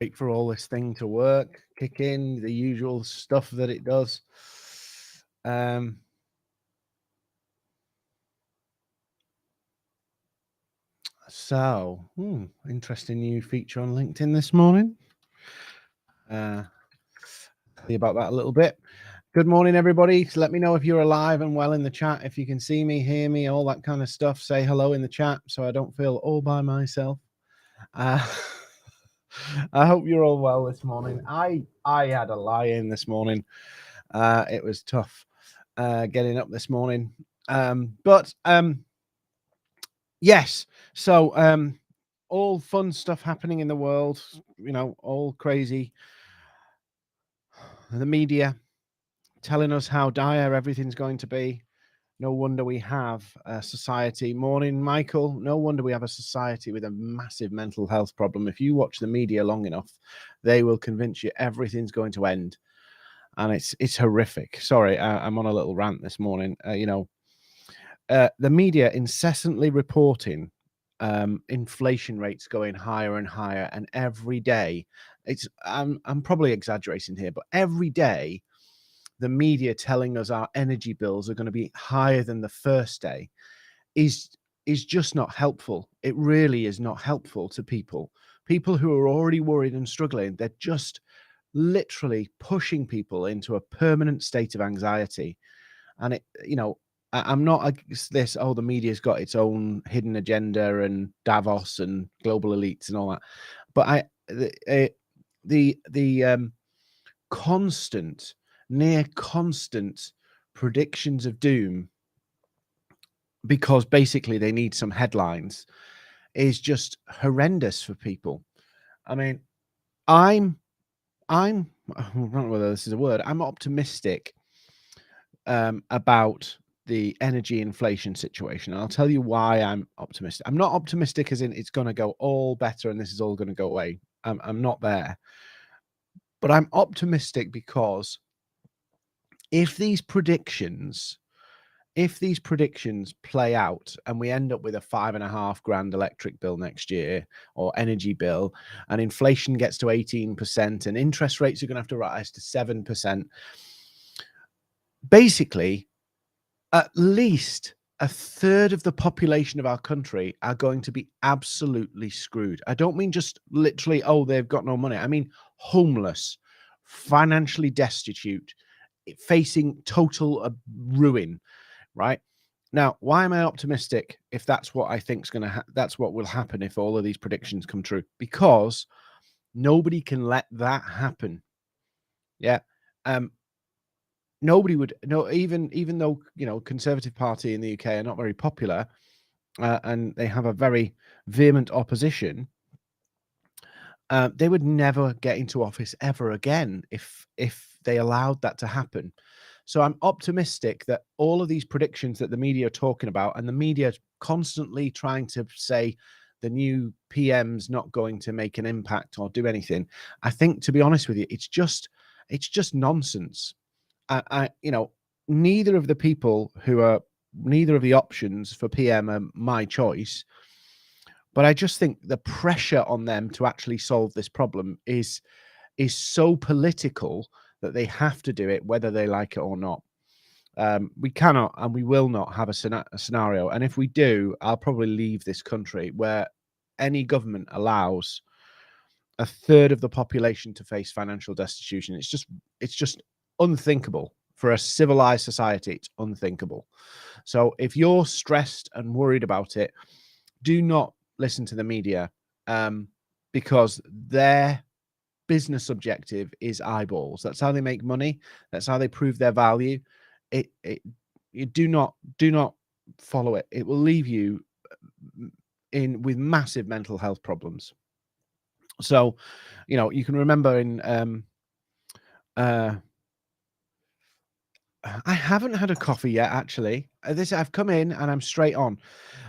wait for all this thing to work, kick in, the usual stuff that it does. So, interesting new feature on LinkedIn this morning. Tell you about that a little bit. Good morning, everybody. So let me know if you're alive and well in the chat. If you can see me, hear me, all that kind of stuff. Say hello in the chat so I don't feel all by myself. I hope you're all well this morning. I had a lie-in this morning. It was tough getting up this morning. But yes, so all fun stuff happening in the world, all crazy. The media telling us how dire everything's going to be. No wonder we have a society. Morning, Michael. No wonder we have a society with a massive mental health problem. If you watch the media long enough, they will convince you everything's going to end. And it's horrific. Sorry, I'm on a little rant this morning. The media incessantly reporting inflation rates going higher and higher, and every day I'm probably exaggerating here, but every day the media telling us our energy bills are going to be higher than the first day is just not helpful. It really is not helpful to people who are already worried and struggling. They're just literally pushing people into a permanent state of anxiety. And I'm not against this, the media's got its own hidden agenda and Davos and global elites and all that. But the constant, near constant predictions of doom, because basically they need some headlines, is just horrendous for people. I mean, I don't know whether this is a word. I'm optimistic about the energy inflation situation. And I'll tell you why I'm optimistic. I'm not optimistic as in it's going to go all better and this is all going to go away. I'm not there. But I'm optimistic because if these predictions play out and we end up with a $5,500 electric bill next year, or energy bill, and inflation gets to 18% and interest rates are going to have to rise to 7%, basically at least a third of the population of our country are going to be absolutely screwed. I don't mean just literally, they've got no money. I mean homeless, financially destitute, facing total ruin. Right now, why am I optimistic? If that's what I think is going to that's what will happen if all of these predictions come true, because nobody can let that happen. Yeah. Nobody would know, even though Conservative Party in the UK are not very popular, and they have a very vehement opposition. They would never get into office ever again if they allowed that to happen. So I'm optimistic that all of these predictions that the media are talking about, and the media constantly trying to say the new PM's not going to make an impact or do anything, I think, to be honest with you, it's just nonsense. Neither of the options for PM are my choice, but I just think the pressure on them to actually solve this problem is so political that they have to do it whether they like it or not. We cannot and we will not have a scenario, and if we do, I'll probably leave this country, where any government allows a third of the population to face financial destitution. It's just unthinkable for a civilized society. It's unthinkable. So if you're stressed and worried about it, do not listen to the media, because their business objective is eyeballs. That's how they make money. That's how they prove their value. You do not follow it. It will leave you with massive mental health problems. So, you can remember in I haven't had a coffee yet, actually. I've come in and I'm straight on.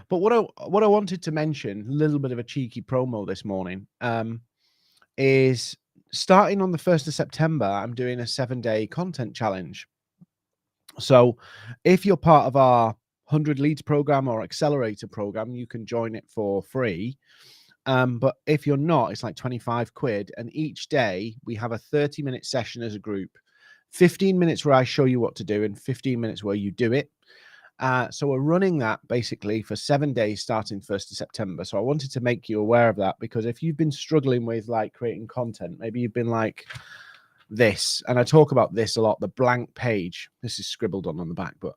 But what I wanted to mention, a little bit of a cheeky promo this morning, is starting on the 1st of September, I'm doing a 7-day content challenge. So if you're part of our 100 Leads program or accelerator program, you can join it for free. But if you're not, it's like 25 quid. And each day we have a 30-minute session as a group, 15 minutes where I show you what to do and 15 minutes where you do it. So we're running that basically for 7 days starting 1st of September. So I wanted to make you aware of that, because if you've been struggling with like creating content, maybe you've been like this, and I talk about this a lot, the blank page. This is scribbled on the back, but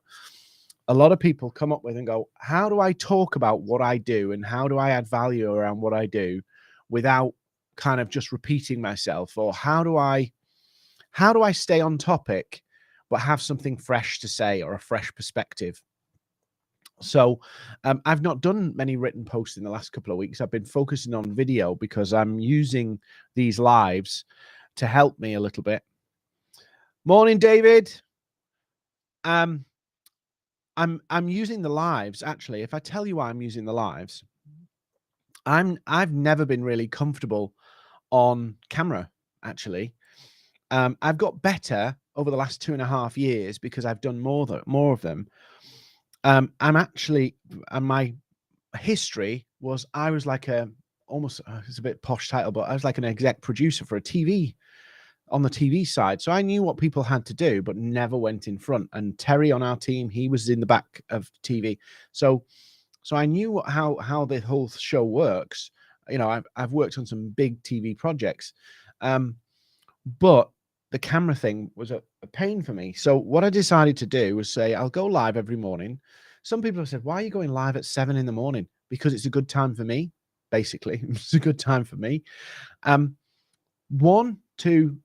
a lot of people come up with and go, how do I talk about what I do and how do I add value around what I do without kind of just repeating myself? Or how do I stay on topic but have something fresh to say or a fresh perspective? So I've not done many written posts in the last couple of weeks. I've been focusing on video because I'm using these lives to help me a little bit. Morning, David. I'm using the lives. Actually, if I tell you why I'm using the lives, I've never been really comfortable on camera. Actually, I've got better over the last 2.5 years because I've done more of them. My history was I was like almost it's a bit posh title, but I was like an exec producer for a TV on the TV side. So I knew what people had to do, but never went in front. And Terry on our team, he was in the back of TV. So I knew how the whole show works. You know, I've worked on some big TV projects, but the camera thing was a pain for me. So what I decided to do was say, I'll go live every morning. Some people have said, why are you going live at 7 in the morning? Because it's a good time for me, basically. It's a good time for me. One, to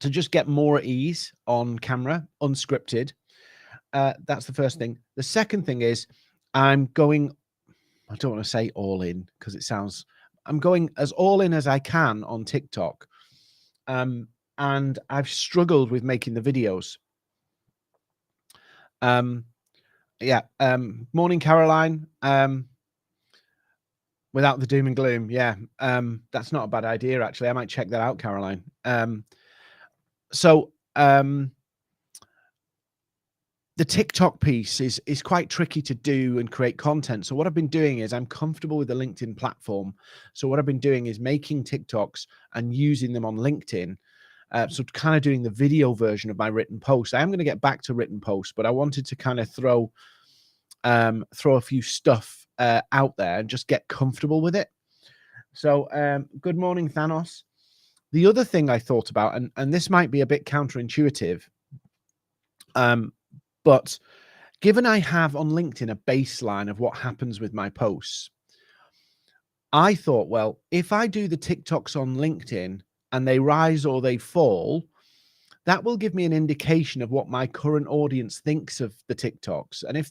just get more at ease on camera, unscripted. That's the first thing. The second thing is I'm going, I don't want to say all in because I'm going as all in as I can on TikTok. And I've struggled with making the videos. Morning, Caroline. Without the doom and gloom. Yeah. That's not a bad idea, actually. I might check that out, Caroline. The TikTok piece is quite tricky to do and create content. So what I've been doing is I'm comfortable with the LinkedIn platform. So what I've been doing is making TikToks and using them on LinkedIn. So kind of doing the video version of my written post. I am going to get back to written posts, but I wanted to kind of throw a few stuff out there and just get comfortable with it. So good morning, Thanos. The other thing I thought about, and this might be a bit counterintuitive, but given I have on LinkedIn a baseline of what happens with my posts, I thought, well, if I do the TikToks on LinkedIn and they rise or they fall, that will give me an indication of what my current audience thinks of the TikToks. And if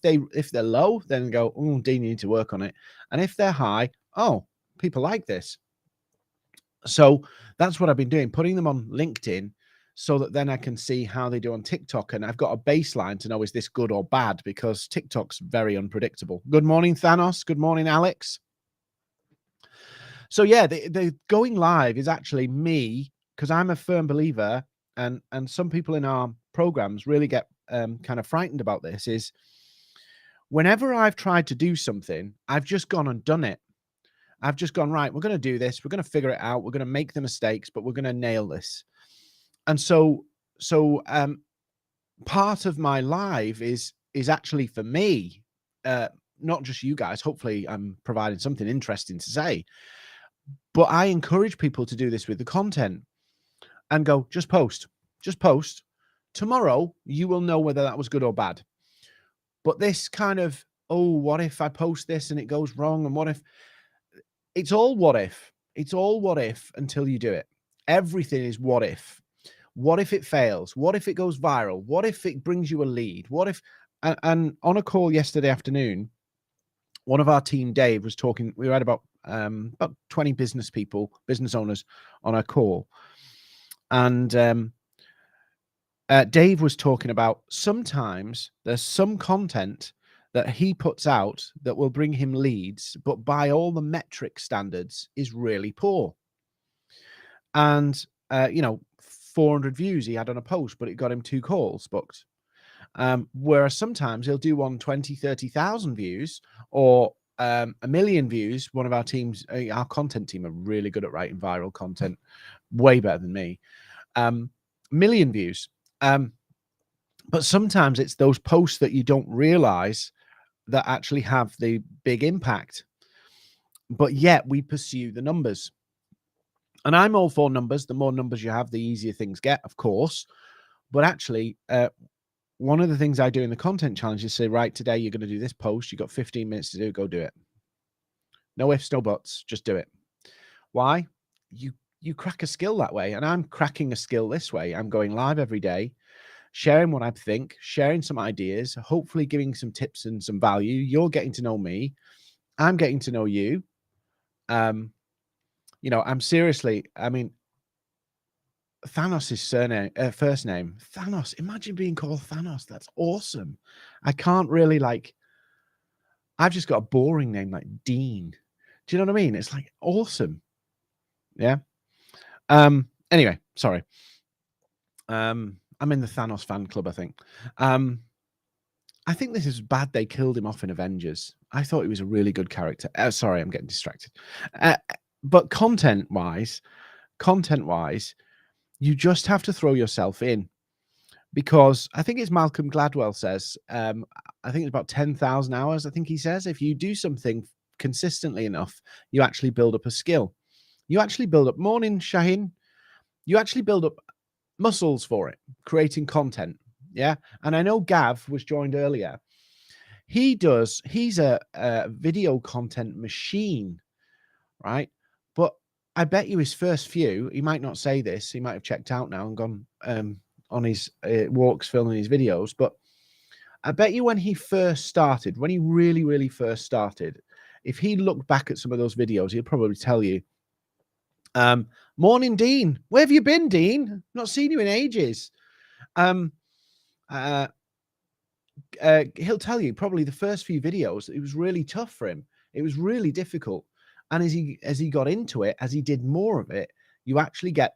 they're low, then go, oh, Dean, you need to work on it. And if they're high, oh, people like this. So that's what I've been doing, putting them on LinkedIn so that then I can see how they do on TikTok. And I've got a baseline to know, is this good or bad? Because TikTok's very unpredictable. Good morning, Thanos. Good morning, Alex. So yeah, the going live is actually me, because I'm a firm believer, and some people in our programs really get kind of frightened about this, is whenever I've tried to do something, I've just gone and done it. I've just gone, right, we're going to do this. We're going to figure it out. We're going to make the mistakes, but we're going to nail this. And so part of my live is actually for me, not just you guys. Hopefully I'm providing something interesting to say, but I encourage people to do this with the content and go, just post. Tomorrow, you will know whether that was good or bad. But this kind of, oh, what if I post this and it goes wrong? And what if? It's all what if. It's all what if until you do it. Everything is what if. What if it fails? What if it goes viral? What if it brings you a lead? What if? And on a call yesterday afternoon, one of our team, Dave, was talking. We had about 20 business owners on a call. And Dave was talking about sometimes there's some content that he puts out that will bring him leads, but by all the metric standards is really poor. And, 400 views he had on a post, but it got him 2 calls booked. Whereas sometimes he'll do one 20, 30,000 views or 1 million views. One of our teams, our content team, are really good at writing viral content, way better than me. 1 million views. But sometimes it's those posts that you don't realize that actually have the big impact. But yet we pursue the numbers. And I'm all for numbers. The more numbers you have, the easier things get, of course. But actually, one of the things I do in the content challenge is say, right, today you're going to do this post. You've got 15 minutes to do it. Go do it. No ifs, no buts. Just do it. Why? You crack a skill that way. And I'm cracking a skill this way. I'm going live every day, sharing what I think, sharing some ideas, hopefully giving some tips and some value. You're getting to know me. I'm getting to know you. You know, I'm seriously, I mean, Thanos' first name, Thanos. Imagine being called Thanos. That's awesome. I can't really I've just got a boring name like Dean. Do you know what I mean? It's like awesome. Yeah. Anyway, sorry. I'm in the Thanos fan club, I think. I think this is bad they killed him off in Avengers. I thought he was a really good character. Sorry, I'm getting distracted. But content-wise, you just have to throw yourself in, because I think it's Malcolm Gladwell says, I think it's about 10,000 hours. I think he says, if you do something consistently enough, you actually build up a skill. You actually build up, morning, Shaheen. You actually build up muscles for it, creating content. Yeah. And I know Gav was joined earlier. He's a video content machine, right? But I bet you his first few, he might not say this, he might have checked out now and gone on his walks filming his videos, but I bet you when he first started, when he really, really first started, if he looked back at some of those videos, he'll probably tell you, morning, Dean. Where have you been, Dean? Not seen you in ages. He'll tell you probably the first few videos, it was really tough for him. It was really difficult. And as he got into it, as he did more of it, you actually get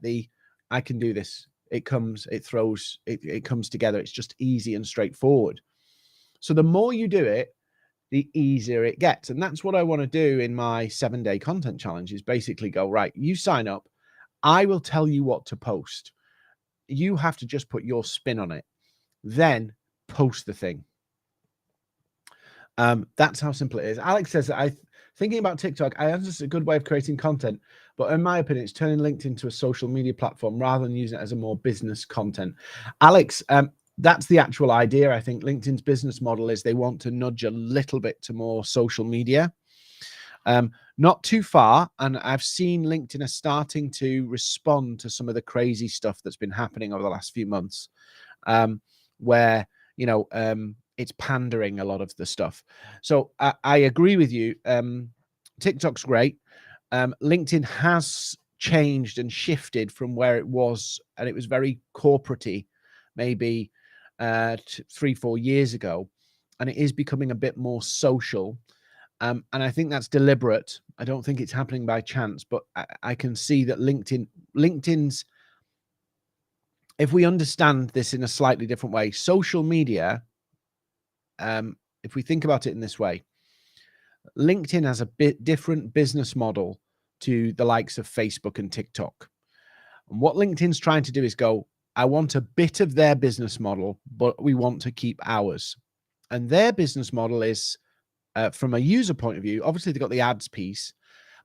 I can do this. It comes together. It's just easy and straightforward. So the more you do it, the easier it gets. And that's what I want to do in my 7-day content challenge, is basically go, right, you sign up. I will tell you what to post. You have to just put your spin on it. Then post the thing. That's how simple it is. Alex says that thinking about TikTok, I understand it's a good way of creating content, but in my opinion, it's turning LinkedIn into a social media platform rather than using it as a more business content. Alex, that's the actual idea. I think LinkedIn's business model is they want to nudge a little bit to more social media. Not too far. And I've seen LinkedIn are starting to respond to some of the crazy stuff that's been happening over the last few months, where, you know, it's pandering a lot of the stuff. So I agree with you. TikTok's great. LinkedIn has changed and shifted from where it was, and it was very corporate-y maybe 3-4 years ago, and it is becoming a bit more social. And I think that's deliberate. I don't think it's happening by chance, but I can see that LinkedIn's, if we understand this in a slightly different way, social media, if we think about it in this way, LinkedIn has a bit different business model to the likes of Facebook and TikTok. And what LinkedIn's trying to do is go, I want a bit of their business model, but we want to keep ours. And their business model is, from a user point of view, obviously they've got the ads piece,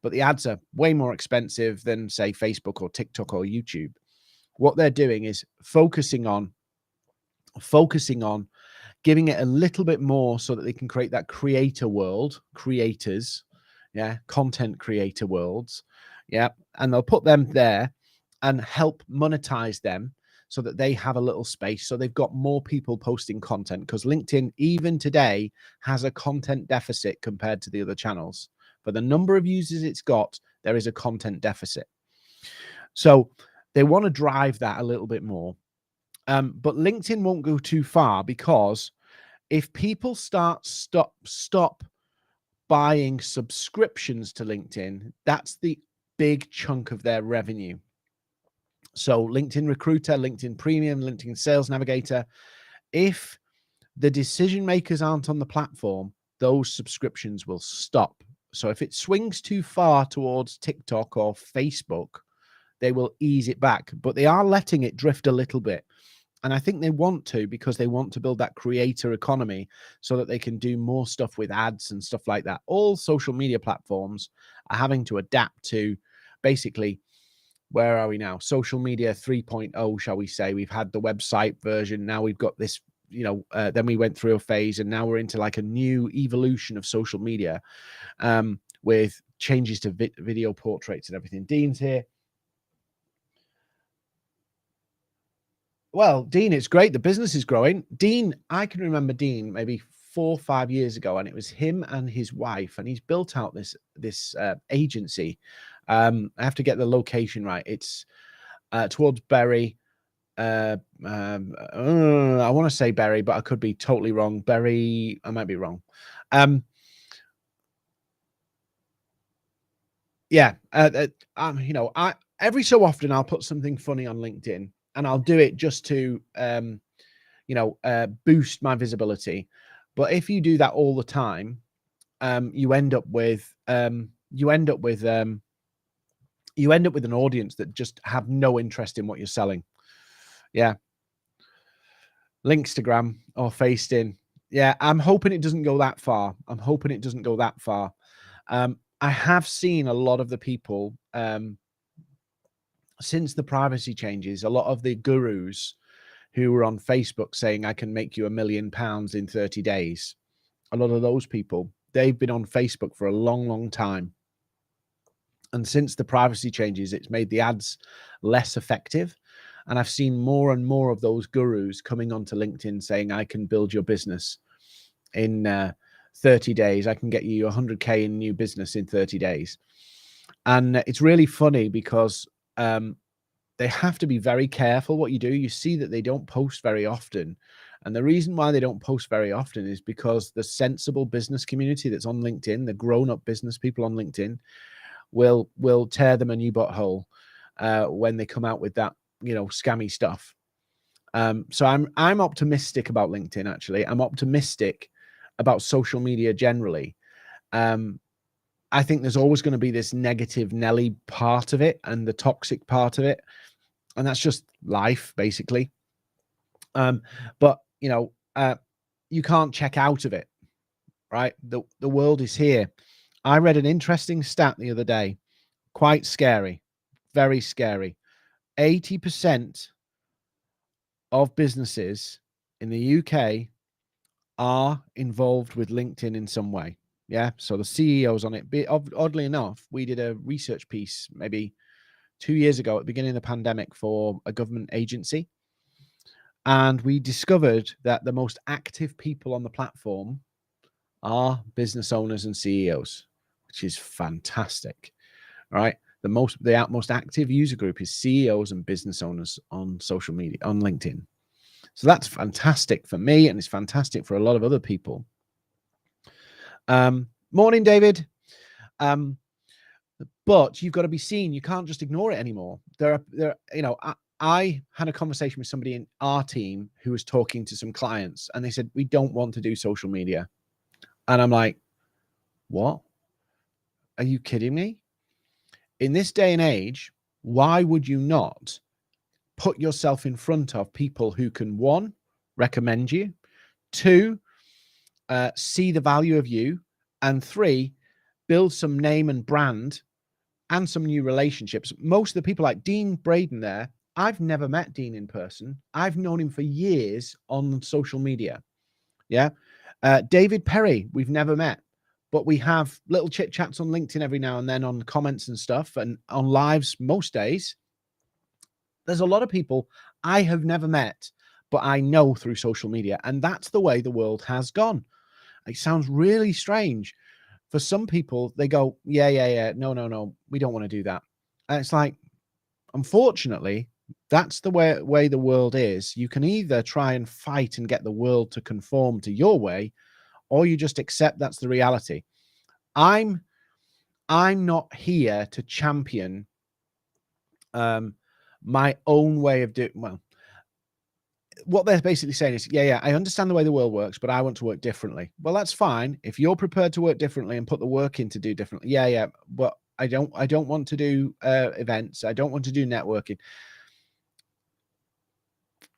but the ads are way more expensive than, say, Facebook or TikTok or YouTube. What they're doing is focusing on giving it a little bit more so that they can create that creator world, creators, yeah, content creator worlds, yeah, and they'll put them there and help monetize them so that they have a little space, so they've got more people posting content, because LinkedIn even today has a content deficit compared to the other channels. For the number of users it's got, there is a content deficit. So they want to drive that a little bit more. But LinkedIn won't go too far, because if people stop buying subscriptions to LinkedIn, that's the big chunk of their revenue. So LinkedIn Recruiter, LinkedIn Premium, LinkedIn Sales Navigator, if the decision makers aren't on the platform, those subscriptions will stop. So if it swings too far towards TikTok or Facebook, they will ease it back, but they are letting it drift a little bit. And I think they want to, because they want to build that creator economy so that they can do more stuff with ads and stuff like that. All social media platforms are having to adapt to basically, where are we now? Social media 3.0, shall we say. We've had the website version. Now we've got this, then we went through a phase, and now we're into like a new evolution of social media with changes to video portraits and everything. Dean's here. Well, Dean, it's great. The business is growing. Dean, I can remember Dean maybe 4 or 5 years ago, and it was him and his wife, and he's built out this agency. I have to get the location right. It's towards Bury. I want to say Bury, but I could be totally wrong. Bury, I might be wrong. Yeah, every so often I'll put something funny on LinkedIn, and I'll do it just to boost my visibility. But if you do that all the time, you end up with an audience that just have no interest in what you're selling. Yeah. Linkstagram or Faced-in. Yeah, I'm hoping it doesn't go that far. I have seen a lot of the people since the privacy changes, a lot of the gurus who were on Facebook saying, I can make you £1 million in 30 days. A lot of those people, they've been on Facebook for a long, long time. And since the privacy changes, it's made the ads less effective. And I've seen more and more of those gurus coming onto LinkedIn saying, I can build your business in 30 days. I can get you 100K in new business in 30 days. And it's really funny because they have to be very careful what you do. You see that they don't post very often. And the reason why they don't post very often is because the sensible business community that's on LinkedIn, the grown-up business people on LinkedIn, will tear them a new butthole when they come out with that, scammy stuff. So I'm optimistic about LinkedIn, actually. I'm optimistic about social media generally. I think there's always going to be this negative Nelly part of it and the toxic part of it. And that's just life, basically. But, you can't check out of it, right? The world is here. I read an interesting stat the other day, quite scary, very scary. 80% of businesses in the UK are involved with LinkedIn in some way. Yeah. So the CEOs on it, oddly enough, we did a research piece maybe 2 years ago at the beginning of the pandemic for a government agency. And we discovered that the most active people on the platform are business owners and CEOs, which is fantastic, right? The most active user group is CEOs and business owners on social media, on LinkedIn. So that's fantastic for me, and it's fantastic for a lot of other people. Morning, David. But you've got to be seen. You can't just ignore it anymore. I had a conversation with somebody in our team who was talking to some clients, and they said, we don't want to do social media. And I'm like, what? Are you kidding me? In this day and age, why would you not put yourself in front of people who can, 1, recommend you, 2, see the value of you, and 3, build some name and brand and some new relationships? Most of the people like Dean Braden there, I've never met Dean in person. I've known him for years on social media. Yeah. David Perry, we've never met, but we have little chit chats on LinkedIn every now and then on comments and stuff, and on lives most days. There's a lot of people I have never met, but I know through social media. And that's the way the world has gone. It sounds really strange. For some people, they go, yeah. No. We don't want to do that. And it's like, unfortunately, that's the way the world is. You can either try and fight and get the world to conform to your way, or you just accept that's the reality. I'm not here to champion my own way of doing. Well, what they're basically saying is, yeah, I understand the way the world works, but I want to work differently. Well, that's fine. If you're prepared to work differently and put the work in to do differently, yeah, but I don't want to do events. I don't want to do networking.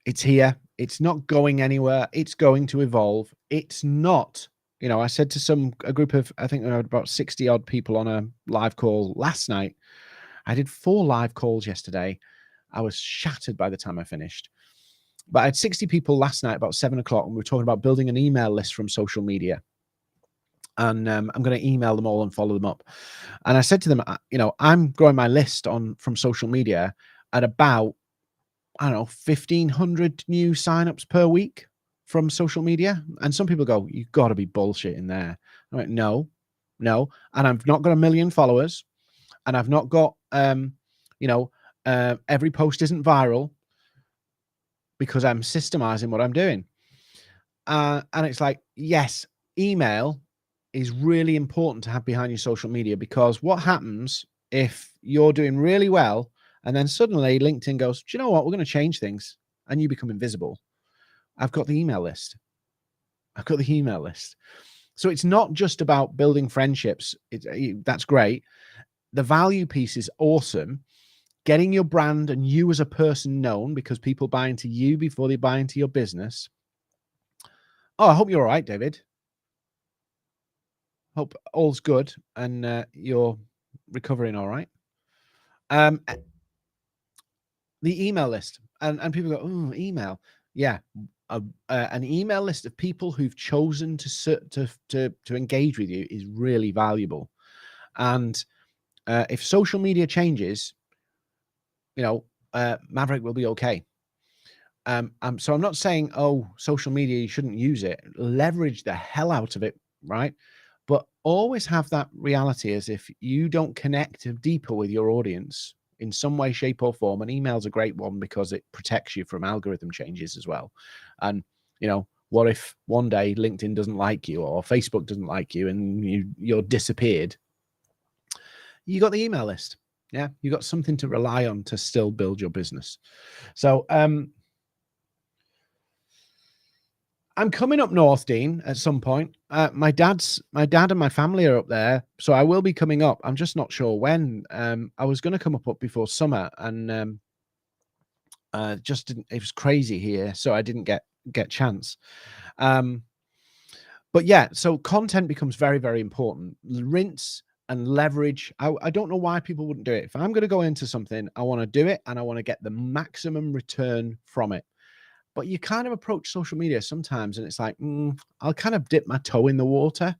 It's here. It's not going anywhere. It's going to evolve. It's not, I said to a group of, I think about 60 odd people on a live call last night. I did 4 live calls yesterday. I was shattered by the time I finished. But I had 60 people last night about 7 o'clock, and we were talking about building an email list from social media. And I'm going to email them all and follow them up. And I said to them, I'm growing my list from social media at about, I don't know, 1,500 new signups per week from social media. And some people go, you've got to be bullshitting there. I'm like, no. And I've not got 1 million followers. And I've not got, every post isn't viral, because I'm systemizing what I'm doing. And it's like, yes, email is really important to have behind your social media, because what happens if you're doing really well and then suddenly LinkedIn goes, do you know what? We're going to change things, and you become invisible. I've got the email list. So it's not just about building friendships. That's great. The value piece is awesome. Getting your brand and you as a person known, because people buy into you before they buy into your business. Oh, I hope you're all right, David. Hope all's good and you're recovering all right. The email list, and people go, oh, email. Yeah, an email list of people who've chosen to engage with you is really valuable. And if social media changes, Maverick will be okay. So I'm not saying, oh, social media, you shouldn't use it. Leverage the hell out of it, right? But always have that reality, as if you don't connect deeper with your audience in some way, shape, or form. And email's a great one because it protects you from algorithm changes as well. And what if one day LinkedIn doesn't like you, or Facebook doesn't like you, and you're disappeared? You got the email list. Yeah, you got something to rely on to still build your business. So I'm coming up north, Dean, at some point. My dad and my family are up there, so I will be coming up. I'm just not sure when. I was going to come up before summer, and just didn't. It was crazy here, so I didn't get chance. But yeah, so content becomes very, very important. Rinse and leverage. I don't know why people wouldn't do it. If I'm going to go into something, I want to do it, and I want to get the maximum return from it. But you kind of approach social media sometimes, and it's like, I'll kind of dip my toe in the water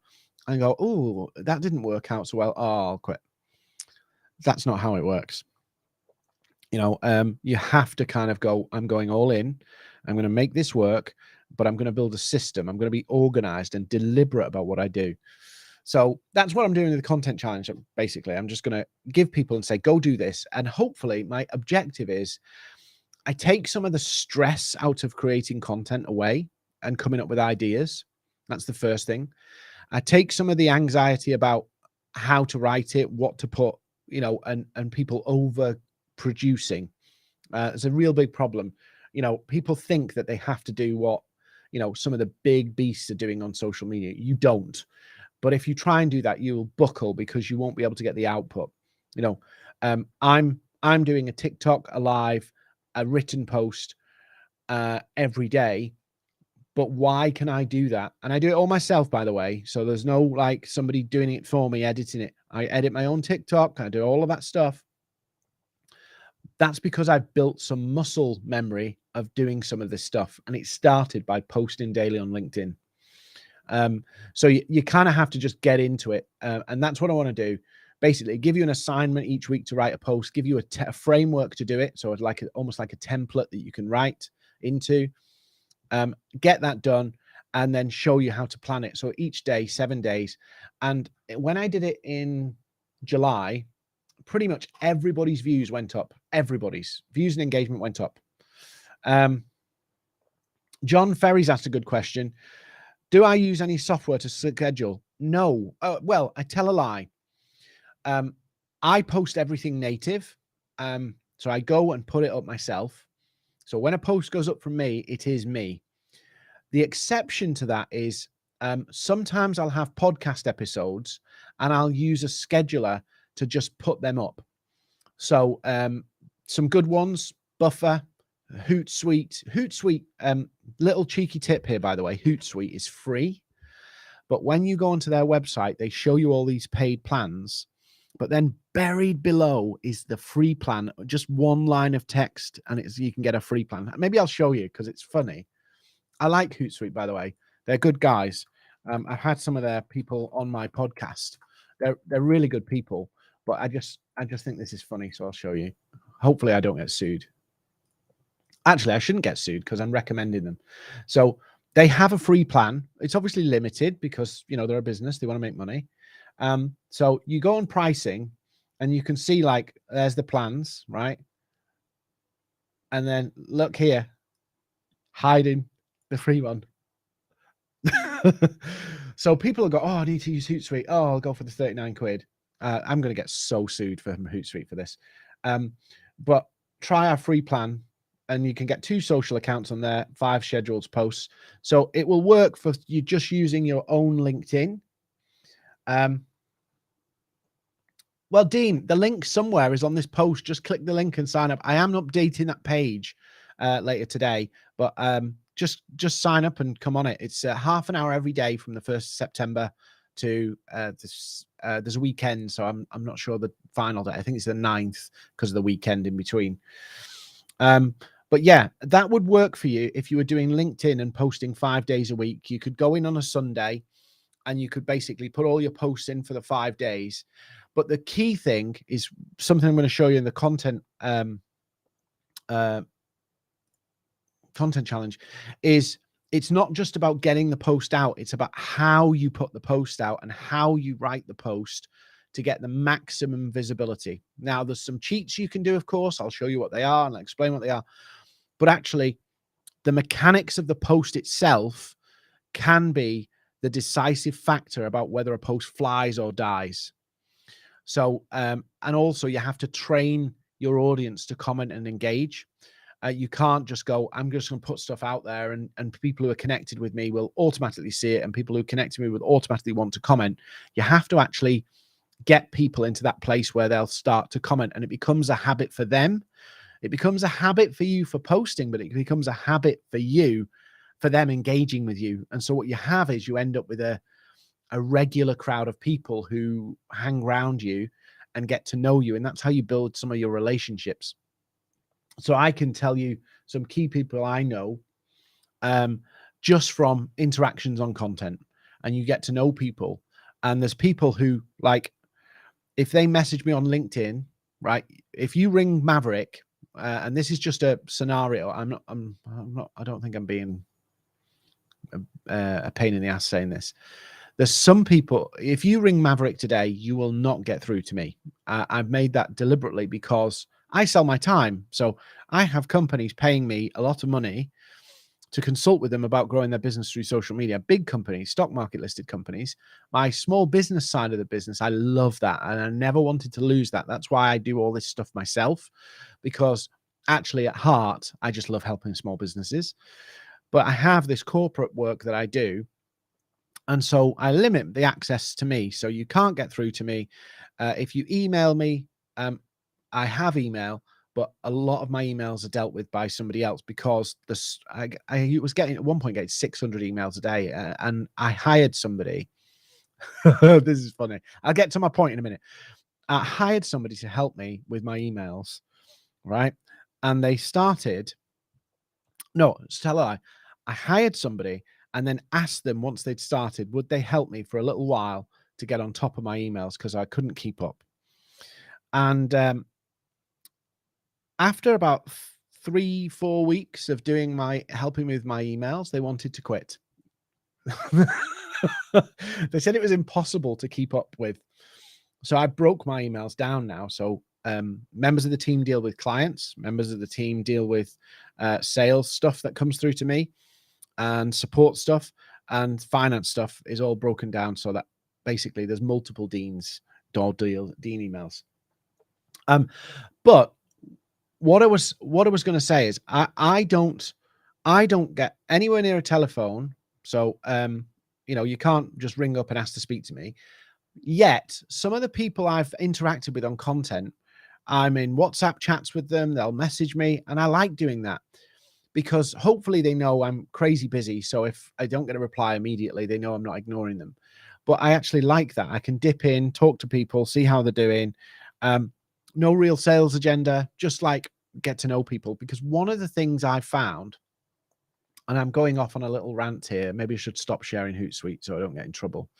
and go, oh, that didn't work out so well. Oh, I'll quit. That's not how it works. You have to kind of go, I'm going all in. I'm going to make this work, but I'm going to build a system. I'm going to be organized and deliberate about what I do. So that's what I'm doing with the content challenge. Basically, I'm just going to give people and say, go do this. And hopefully my objective is, I take some of the stress out of creating content away and coming up with ideas. That's the first thing. I take some of the anxiety about how to write it, what to put, and people over producing. It's a real big problem. People think that they have to do what, some of the big beasts are doing on social media. You don't. But if you try and do that, you'll buckle, because you won't be able to get the output. I'm doing a TikTok, a live, a written post every day. But why can I do that? And I do it all myself, by the way. So there's no like somebody doing it for me, editing it. I edit my own TikTok. I do all of that stuff. That's because I've built some muscle memory of doing some of this stuff. And it started by posting daily on LinkedIn. So you kind of have to just get into it. And that's what I want to do. Basically, give you an assignment each week to write a post, give you a framework to do it. So it's like almost like a template that you can write into. Get that done, and then show you how to plan it. So each day, 7 days. And when I did it in July, pretty much everybody's views went up. Everybody's views and engagement went up. John Ferry's asked a good question. Do I use any software to schedule? No. Well, I tell a lie. I post everything native. So I go and put it up myself. So when a post goes up from me, it is me. The exception to that is sometimes I'll have podcast episodes and I'll use a scheduler to just put them up. So some good ones, Buffer, Hootsuite. Hootsuite, little cheeky tip here, by the way, Hootsuite is free. But when you go onto their website, they show you all these paid plans. But then buried below is the free plan, just one line of text, and you can get a free plan. Maybe I'll show you because it's funny. I like Hootsuite, by the way. They're good guys. I've had some of their people on my podcast. They're really good people, but I just think this is funny, so I'll show you. Hopefully I don't get sued. Actually, I shouldn't get sued because I'm recommending them. So they have a free plan. It's obviously limited because, you know, they're a business. They want to make money. So you go on pricing and you can see, like, there's the plans, right? And then look here, hiding the free one. So people will go, oh, I need to use Hootsuite. Oh, I'll go for the 39 quid. I'm going to get so sued from Hootsuite for this. But try our free plan and you can get 2 social accounts on there, 5 scheduled posts. So it will work for you just using your own LinkedIn. Well, Dean, the link somewhere is on this post. Just click the link and sign up. I am updating that page later today, but just sign up and come on it. It's half an hour every day from the 1st of September to this. There's a weekend, so I'm not sure the final day. I think it's the 9th because of the weekend in between. But yeah, that would work for you if you were doing LinkedIn and posting 5 days a week. You could go in on a Sunday and you could basically put all your posts in for the 5 days. But the key thing is something I'm going to show you in the content challenge is it's not just about getting the post out. It's about how you put the post out and how you write the post to get the maximum visibility. Now, there's some cheats you can do, of course. I'll show you what they are and I'll explain what they are. But actually, the mechanics of the post itself can be the decisive factor about whether a post flies or dies. So, and also you have to train your audience to comment and engage. You can't just go, I'm just going to put stuff out there and people who are connected with me will automatically see it and people who connect to me will automatically want to comment. You have to actually get people into that place where they'll start to comment and it becomes a habit for them. It becomes a habit for you for posting, but it becomes a habit for you, for them engaging with you. And so what you have is you end up with a regular crowd of people who hang around you and get to know you. And that's how you build some of your relationships. So I can tell you some key people I know just from interactions on content, and you get to know people. And there's people who, like, if they message me on LinkedIn, right? If you ring Maverick, and this is just a scenario, I don't think I'm being a pain in the ass saying this. There's some people, if you ring Maverick today, you will not get through to me. I've made that deliberately because I sell my time. So I have companies paying me a lot of money to consult with them about growing their business through social media. Big companies, stock market listed companies. My small business side of the business, I love that. And I never wanted to lose that. That's why I do all this stuff myself, because actually at heart, I just love helping small businesses. But I have this corporate work that I do. And so I limit the access to me. So you can't get through to me. If you email me, I have email, but a lot of my emails are dealt with by somebody else because I was getting at one point getting 600 emails a day, and I hired somebody. This is funny. I'll get to my point in a minute. I hired somebody to help me with my emails, right? And they started. No, tell a lie. I hired somebody and then asked them once they'd started, would they help me for a little while to get on top of my emails because I couldn't keep up. And after about 3-4 weeks of helping me with my emails, they wanted to quit. They said it was impossible to keep up with. So I broke my emails down now. So members of the team deal with clients, members of the team deal with sales stuff that comes through to me, and support stuff, and finance stuff is all broken down so that basically there's multiple dean emails. But what I was going to say is I don't get anywhere near a telephone. So, you can't just ring up and ask to speak to me. Yet, some of the people I've interacted with on content, I'm in WhatsApp chats with them. They'll message me, and I like doing that because hopefully they know I'm crazy busy. So if I don't get a reply immediately, they know I'm not ignoring them. But I actually like that. I can dip in, talk to people, see how they're doing. No real sales agenda, just like get to know people. Because one of the things I found, and I'm going off on a little rant here, maybe I should stop sharing Hootsuite so I don't get in trouble.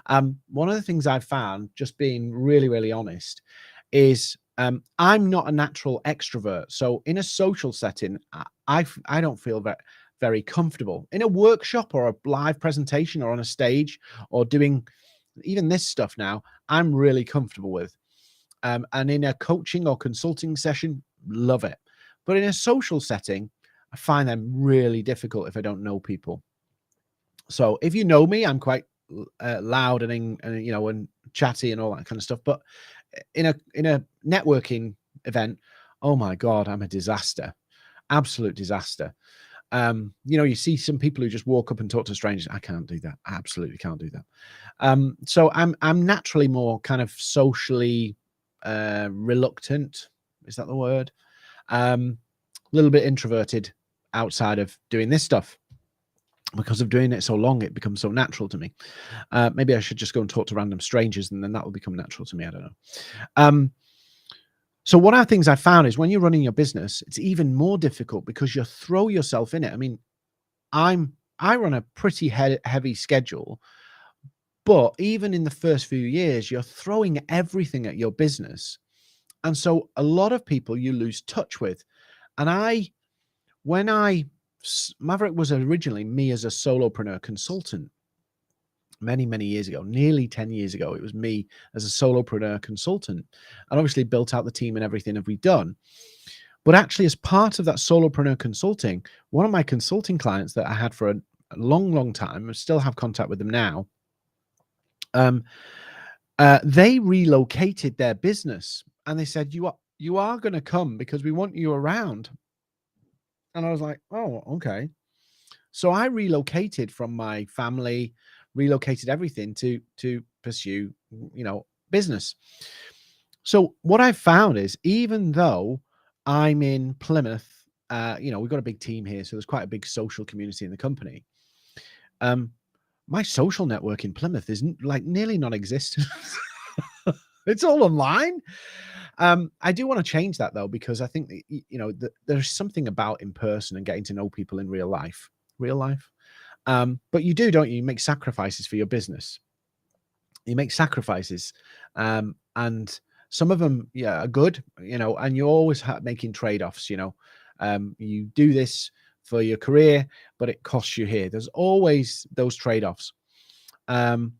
One of the things I've found, just being really, really honest, is I'm not a natural extrovert. So in a social setting, I don't feel very comfortable. In a workshop or a live presentation or on a stage or doing even this stuff now, I'm really comfortable with. And in a coaching or consulting session, love it. But in a social setting, I find them really difficult if I don't know people. So if you know me, I'm quite loud and chatty and all that kind of stuff. But in a networking event, oh my God, I'm a disaster, absolute disaster. You see some people who just walk up and talk to strangers. I can't do that. I absolutely can't do that. So I'm naturally more kind of socially reluctant. Is that the word? A little bit introverted outside of doing this stuff. Because of doing it so long, it becomes so natural to me. Maybe I should just go and talk to random strangers, and then that will become natural to me. I don't know. So one of the things I found is when you're running your business, it's even more difficult because you throw yourself in it. I mean, I run a pretty heavy schedule, but even in the first few years, you're throwing everything at your business. And so a lot of people you lose touch with. And Maverick was originally me as a solopreneur consultant many, many years ago, nearly 10 years ago. It was me as a solopreneur consultant, and obviously built out the team and everything have we done. But actually, as part of that solopreneur consulting, one of my consulting clients that I had for a long, long time, I still have contact with them now, they relocated their business, and they said, you are going to come because we want you around. And I was like, oh, okay. So I relocated from my family, relocated everything to pursue, business. So what I've found is, even though I'm in Plymouth, we've got a big team here, so there's quite a big social community in the company. My social network in Plymouth is like nearly non-existent. It's all online. I do want to change that though, because I think there's something about in person and getting to know people in real life. But you do, don't you? You make sacrifices for your business. You make sacrifices, and some of them, are good, and you're always making trade-offs. You do this for your career, but it costs you here. There's always those trade-offs. Forgot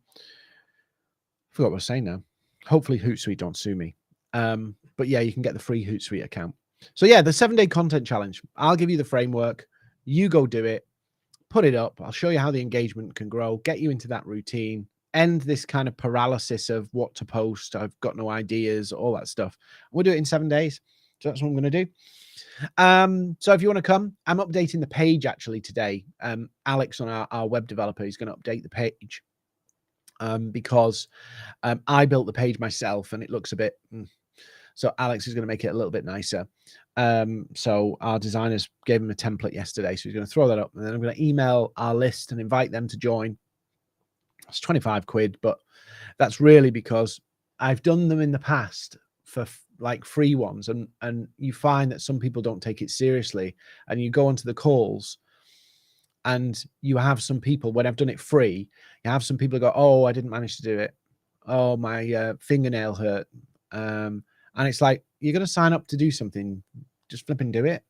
what I was saying now. Hopefully Hootsuite don't sue me. But yeah, you can get the free Hootsuite account. So yeah, the 7-day content challenge. I'll give you the framework. You go do it. Put it up. I'll show you how the engagement can grow, get you into that routine, end this kind of paralysis of what to post. I've got no ideas, all that stuff. We'll do it in 7 days. So that's what I'm going to do. So if you want to come, I'm updating the page actually today. Alex, on our web developer, is going to update the page because I built the page myself and it looks a bit... So Alex is going to make it a little bit nicer. So our designers gave him a template yesterday. So he's going to throw that up, and then I'm going to email our list and invite them to join. It's 25 quid, but that's really because I've done them in the past for like free ones. And you find that some people don't take it seriously, and you go onto the calls and you have some people, when I've done it free, you have some people go, oh, I didn't manage to do it. Oh, my fingernail hurt. And it's like, you're going to sign up to do something, just flip and do it.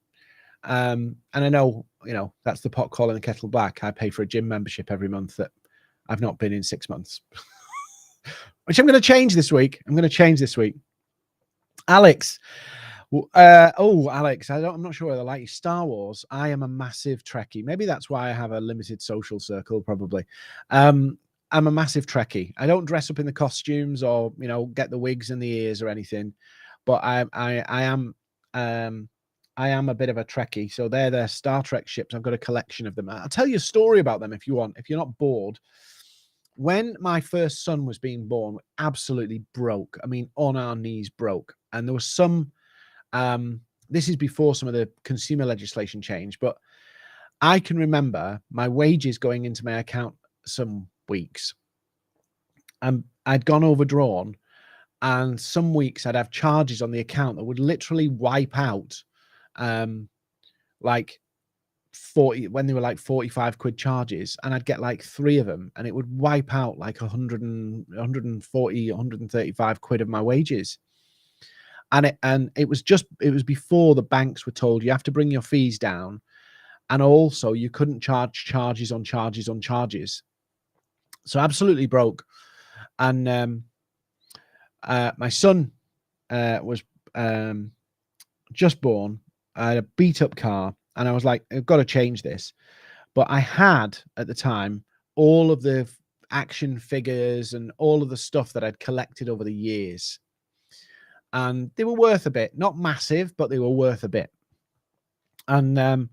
And I know, that's the pot calling the kettle black. I pay for a gym membership every month that I've not been in 6 months, which I'm going to change this week. Alex. Alex, I'm not sure whether I like you. Star Wars. I am a massive Trekkie. Maybe that's why I have a limited social circle, probably. I'm a massive Trekkie. I don't dress up in the costumes or, get the wigs and the ears or anything, but I am I am a bit of a Trekkie. So they're the Star Trek ships. I've got a collection of them. I'll tell you a story about them if you want, if you're not bored. When my first son was being born, absolutely broke. I mean, on our knees broke. And there was some, this is before some of the consumer legislation changed, but I can remember my wages going into my account some weeks. I'd gone overdrawn, and some weeks I'd have charges on the account that would literally wipe out like 40, when they were like 45 quid charges, and I'd get like 3 of them, and it would wipe out like 140, 135 quid of my wages. And it was before the banks were told you have to bring your fees down, and also you couldn't charge charges on charges on charges. So absolutely broke. And my son was just born. I had a beat up car, and I was like, I've got to change this. But I had at the time all of the action figures and all of the stuff that I'd collected over the years, and they were worth a bit. Not massive, but they were worth a bit. And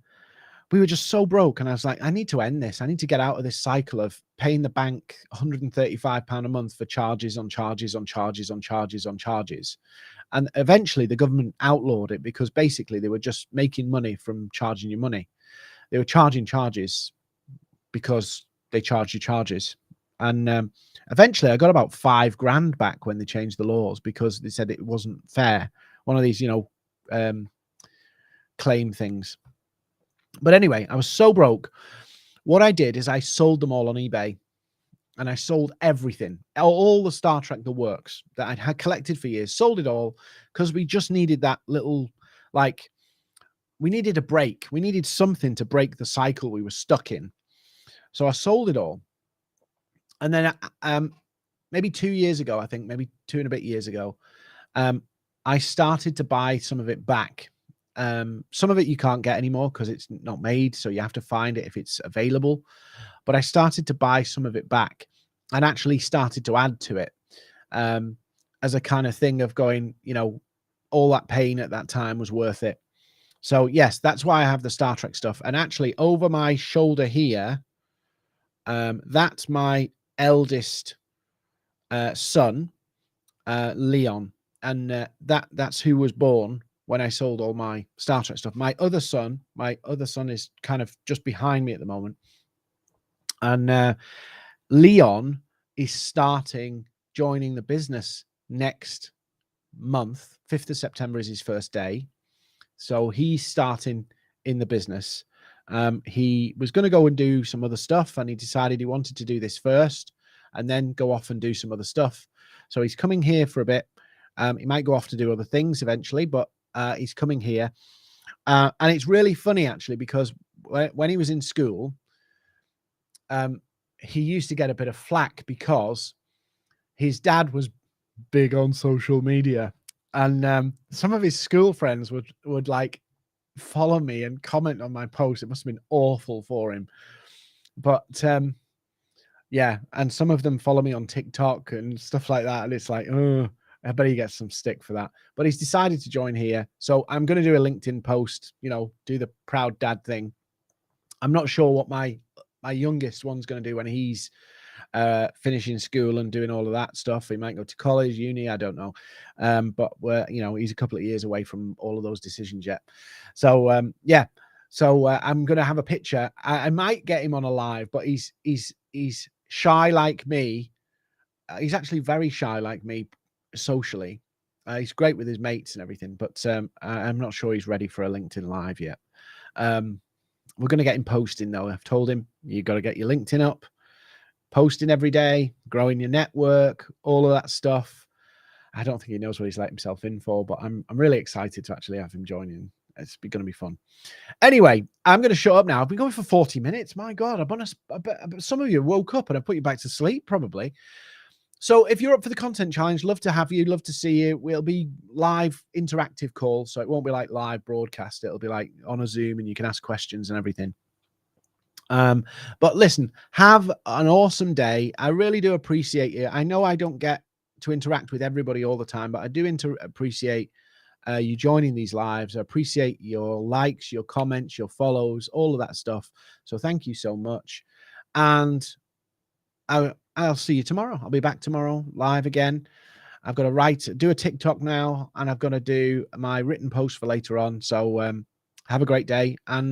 we were just so broke, and I was like, I need to end this. I need to get out of this cycle of paying the bank £135 a month for charges on charges on charges on charges on charges. And eventually the government outlawed it, because basically they were just making money from charging you money. They were charging charges because they charged you charges. And eventually I got about £5,000 back when they changed the laws, because they said it wasn't fair. One of these, claim things. But anyway, I was so broke. What I did is I sold them all on eBay, and I sold everything, all the Star Trek, the works that I'd had collected for years, sold it all, because we just needed that little, like, we needed a break. We needed something to break the cycle we were stuck in. So I sold it all. And then maybe 2 years ago, I think maybe 2 and a bit years ago, I started to buy some of it back. Some of it you can't get anymore because it's not made, so you have to find it if it's available. But I started to buy some of it back, and actually started to add to it, as a kind of thing of going, all that pain at that time was worth it. So yes, that's why I have the Star Trek stuff. And actually over my shoulder here, that's my eldest son, Leon, and that's who was born when I sold all my Star Trek stuff. My other son is kind of just behind me at the moment. And Leon is joining the business next month. 5th of September is his first day. So he's starting in the business. He was going to go and do some other stuff, and he decided he wanted to do this first and then go off and do some other stuff. So he's coming here for a bit. He might go off to do other things eventually, but he's coming here. And it's really funny, actually, because when he was in school, he used to get a bit of flack because his dad was big on social media, and some of his school friends would like follow me and comment on my posts. It must have been awful for him. But yeah, and some of them follow me on TikTok and stuff like that, and it's like, oh, I bet he gets some stick for that. But he's decided to join here. So I'm going to do a LinkedIn post, do the proud dad thing. I'm not sure what my youngest one's going to do when he's finishing school and doing all of that stuff. He might go to college, uni, I don't know. But he's a couple of years away from all of those decisions yet. So yeah. So I'm going to have a picture. I might get him on a live, but he's shy like me. He's actually very shy like me socially. He's great with his mates and everything, but I'm not sure he's ready for a LinkedIn live yet. We're going to get him posting though. I've told him you got to get your LinkedIn up, posting every day, growing your network, all of that stuff. I don't think he knows what he's let himself in for, but I'm really excited to actually have him joining. It's going to be fun. Anyway, I'm going to shut up now. I've been going for 40 minutes. My God, I bet some of you woke up and I put you back to sleep probably. So if you're up for the content challenge, love to have you, love to see you. We'll be live interactive calls. So it won't be like live broadcast. It'll be like on a Zoom and you can ask questions and everything. But listen, have an awesome day. I really do appreciate you. I know I don't get to interact with everybody all the time, but I do appreciate you joining these lives. I appreciate your likes, your comments, your follows, all of that stuff. So thank you so much. And I'll see you tomorrow. I'll be back tomorrow live again. I've got to do a TikTok now, and I've got to do my written post for later on. So have a great day, and